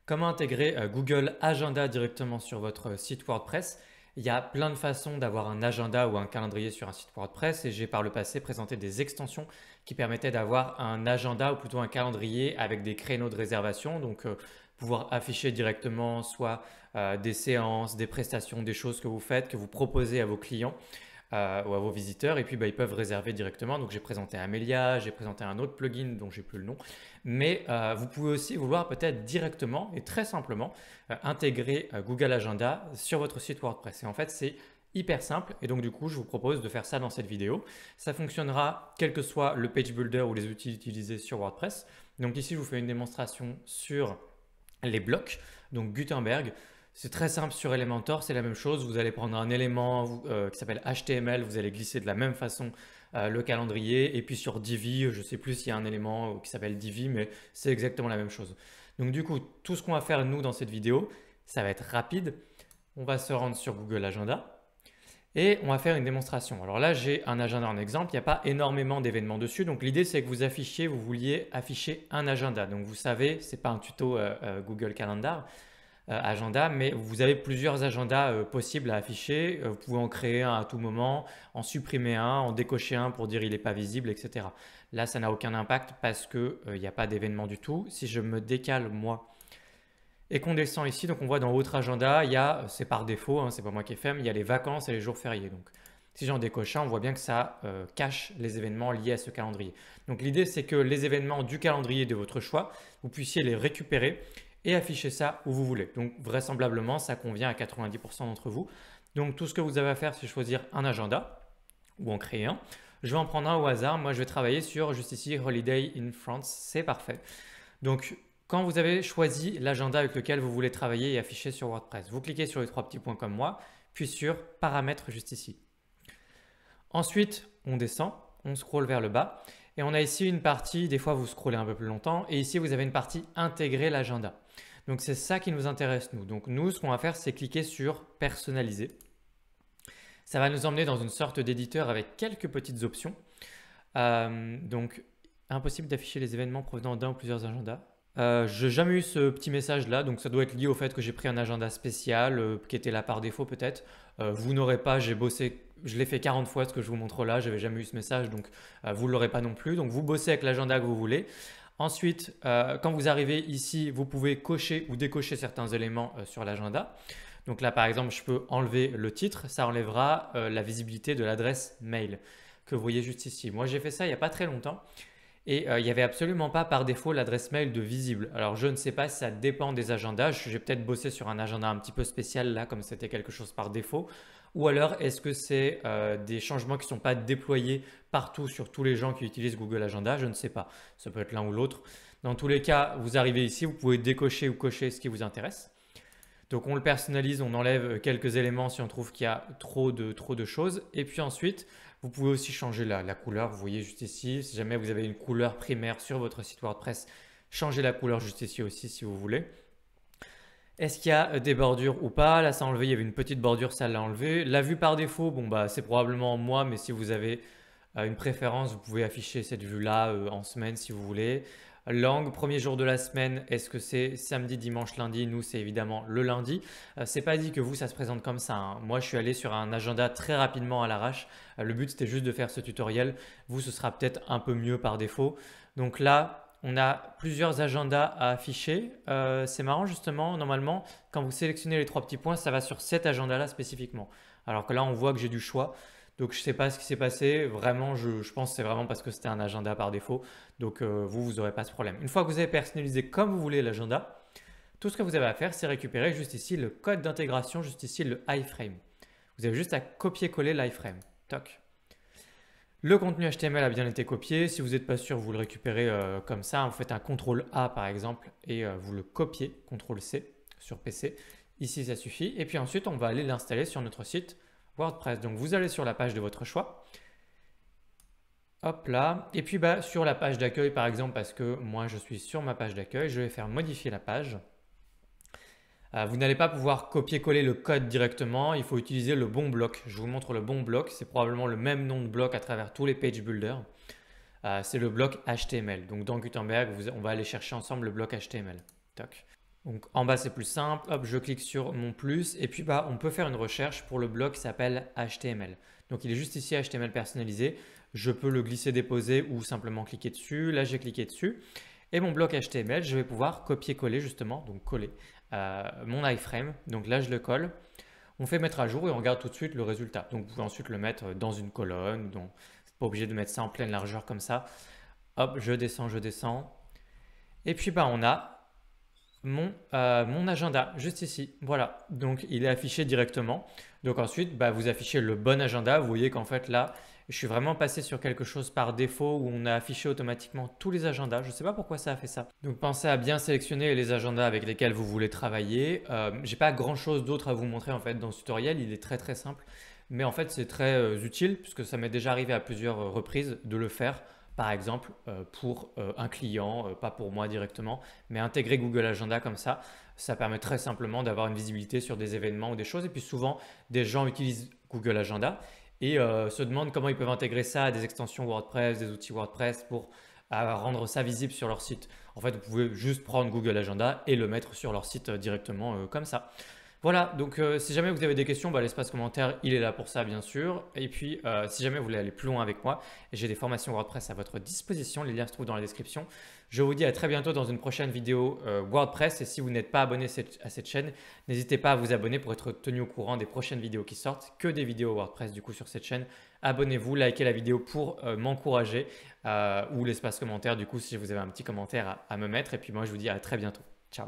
Comment intégrer Google Agenda directement sur votre site WordPress? Il y a plein de façons d'avoir un agenda ou un calendrier sur un site WordPress et j'ai par le passé présenté des extensions qui permettaient d'avoir un agenda ou plutôt un calendrier avec des créneaux de réservation. Donc, pouvoir afficher directement soit des séances, des prestations, des choses que vous faites, que vous proposez à vos clients ou à vos visiteurs et puis ils peuvent réserver directement. Donc j'ai présenté Amelia, j'ai présenté un autre plugin dont j'ai plus le nom, mais vous pouvez aussi vouloir peut-être directement et très simplement intégrer Google Agenda sur votre site WordPress. Et en fait c'est hyper simple et donc du coup je vous propose de faire ça dans cette vidéo. Ça fonctionnera quel que soit le page builder ou les outils utilisés sur WordPress. Donc ici je vous fais une démonstration sur les blocs, donc Gutenberg. C'est très simple sur Elementor, c'est la même chose. Vous allez prendre un élément qui s'appelle HTML, vous allez glisser de la même façon le calendrier. Et puis sur Divi, je ne sais plus s'il y a un élément qui s'appelle Divi, mais c'est exactement la même chose. Donc du coup, tout ce qu'on va faire nous dans cette vidéo, ça va être rapide. On va se rendre sur Google Agenda et on va faire une démonstration. Alors là, j'ai un agenda en exemple, il n'y a pas énormément d'événements dessus. Donc l'idée, c'est que vous vouliez afficher un agenda. Donc vous savez, ce n'est pas un tuto Google Calendar. Agenda, mais vous avez plusieurs agendas possibles à afficher. Vous pouvez en créer un à tout moment, en supprimer un, en décocher un pour dire il n'est pas visible, etc. Là, ça n'a aucun impact parce qu'il n'y a pas d'événement du tout. Si je me décale moi et qu'on descend ici, donc on voit dans Autre agenda, c'est par défaut, hein, c'est pas moi qui ai fait, mais il y a les vacances et les jours fériés. Donc si j'en décoche un, on voit bien que ça cache les événements liés à ce calendrier. Donc l'idée, c'est que les événements du calendrier de votre choix, vous puissiez les récupérer et afficher ça où vous voulez. Donc vraisemblablement, ça convient à 90% d'entre vous. Donc tout ce que vous avez à faire, c'est choisir un agenda ou en créer un. Je vais en prendre un au hasard. Moi, je vais travailler sur, juste ici, Holiday in France. C'est parfait. Donc, quand vous avez choisi l'agenda avec lequel vous voulez travailler et afficher sur WordPress, vous cliquez sur les trois petits points comme moi, puis sur Paramètres juste ici. Ensuite, on descend, on scrolle vers le bas et on a ici une partie, des fois vous scrollez un peu plus longtemps et ici vous avez une partie Intégrer l'agenda. Donc c'est ça qui nous intéresse nous. Donc nous, ce qu'on va faire, c'est cliquer sur Personnaliser. Ça va nous emmener dans une sorte d'éditeur avec quelques petites options. Donc impossible d'afficher les événements provenant d'un ou plusieurs agendas. Je n'ai jamais eu ce petit message là, donc ça doit être lié au fait que j'ai pris un agenda spécial qui était là par défaut peut-être. Vous n'aurez pas, j'ai bossé, je l'ai fait 40 fois ce que je vous montre là, j'avais jamais eu ce message, donc vous ne l'aurez pas non plus. Donc vous bossez avec l'agenda que vous voulez. Ensuite, quand vous arrivez ici, vous pouvez cocher ou décocher certains éléments sur l'agenda. Donc là par exemple, je peux enlever le titre, ça enlèvera la visibilité de l'adresse mail que vous voyez juste ici. Moi j'ai fait ça il n'y a pas très longtemps. Et il n'y avait absolument pas par défaut l'adresse mail de visible. Alors je ne sais pas si ça dépend des agendas. J'ai peut-être bossé sur un agenda un petit peu spécial là, comme c'était quelque chose par défaut. Ou alors est-ce que c'est des changements qui ne sont pas déployés partout sur tous les gens qui utilisent Google Agenda? Je ne sais pas. Ça peut être l'un ou l'autre. Dans tous les cas, vous arrivez ici, vous pouvez décocher ou cocher ce qui vous intéresse. Donc on le personnalise, on enlève quelques éléments si on trouve qu'il y a trop de choses. Et puis ensuite, vous pouvez aussi changer la couleur. Vous voyez juste ici, si jamais vous avez une couleur primaire sur votre site WordPress, changez la couleur juste ici aussi si vous voulez. Est-ce qu'il y a des bordures ou pas? Là, ça a enlevé, il y avait une petite bordure, ça l'a enlevé. La vue par défaut, bon bah c'est probablement moi, mais si vous avez une préférence, vous pouvez afficher cette vue-là en semaine si vous voulez. Langue, premier jour de la semaine, est-ce que c'est samedi, dimanche, lundi? Nous, c'est évidemment le lundi. C'est pas dit que vous, ça se présente comme ça, hein. Moi, je suis allé sur un agenda très rapidement à l'arrache. Le but, c'était juste de faire ce tutoriel. Vous, ce sera peut-être un peu mieux par défaut. Donc là, on a plusieurs agendas à afficher. C'est marrant justement, normalement, quand vous sélectionnez les trois petits points, ça va sur cet agenda-là spécifiquement. Alors que là, on voit que j'ai du choix. Donc je ne sais pas ce qui s'est passé, vraiment je pense que c'est vraiment parce que c'était un agenda par défaut, donc vous n'aurez pas ce problème. Une fois que vous avez personnalisé comme vous voulez l'agenda, tout ce que vous avez à faire c'est récupérer juste ici le code d'intégration, juste ici le iframe. Vous avez juste à copier-coller l'iframe, toc. Le contenu HTML a bien été copié, si vous n'êtes pas sûr vous le récupérez comme ça, vous faites un CTRL A par exemple et vous le copiez, CTRL C sur PC, ici ça suffit et puis ensuite on va aller l'installer sur notre site WordPress. Donc vous allez sur la page de votre choix. Hop là. Et puis sur la page d'accueil par exemple, parce que moi je suis sur ma page d'accueil, je vais faire modifier la page. Vous n'allez pas pouvoir copier-coller le code directement, il faut utiliser le bon bloc. Je vous montre le bon bloc, c'est probablement le même nom de bloc à travers tous les page builders. C'est le bloc HTML. Donc dans Gutenberg, on va aller chercher ensemble le bloc HTML. Toc. Donc en bas c'est plus simple, hop, je clique sur mon plus et puis bah, on peut faire une recherche pour le bloc qui s'appelle HTML. Donc il est juste ici HTML personnalisé, je peux le glisser déposer ou simplement cliquer dessus. Là j'ai cliqué dessus et mon bloc HTML je vais pouvoir copier-coller justement, donc coller mon iframe. Donc là je le colle, on fait mettre à jour et on regarde tout de suite le résultat. Donc vous pouvez ensuite le mettre dans une colonne, donc vous n'êtes pas obligé de mettre ça en pleine largeur comme ça. Hop, je descends. Et puis bah, on a mon agenda juste ici. Voilà, donc il est affiché directement. Donc ensuite, bah, vous affichez le bon agenda. Vous voyez qu'en fait là, je suis vraiment passé sur quelque chose par défaut où on a affiché automatiquement tous les agendas. Je ne sais pas pourquoi ça a fait ça. Donc pensez à bien sélectionner les agendas avec lesquels vous voulez travailler. J'ai pas grand chose d'autre à vous montrer en fait dans ce tutoriel. Il est très simple. Mais en fait, c'est très utile puisque ça m'est déjà arrivé à plusieurs reprises de le faire. Par exemple, pour un client, pas pour moi directement, mais intégrer Google Agenda comme ça permet très simplement d'avoir une visibilité sur des événements ou des choses. Et puis souvent, des gens utilisent Google Agenda et se demandent comment ils peuvent intégrer ça à des extensions WordPress, des outils WordPress pour rendre ça visible sur leur site. En fait, vous pouvez juste prendre Google Agenda et le mettre sur leur site directement comme ça. Voilà, donc si jamais vous avez des questions, bah, l'espace commentaire, il est là pour ça bien sûr. Et puis si jamais vous voulez aller plus loin avec moi, j'ai des formations WordPress à votre disposition, les liens se trouvent dans la description. Je vous dis à très bientôt dans une prochaine vidéo WordPress et si vous n'êtes pas abonné à cette chaîne, n'hésitez pas à vous abonner pour être tenu au courant des prochaines vidéos qui sortent, que des vidéos WordPress du coup sur cette chaîne. Abonnez-vous, likez la vidéo pour m'encourager ou l'espace commentaire du coup si vous avez un petit commentaire à me mettre. Et puis moi je vous dis à très bientôt. Ciao.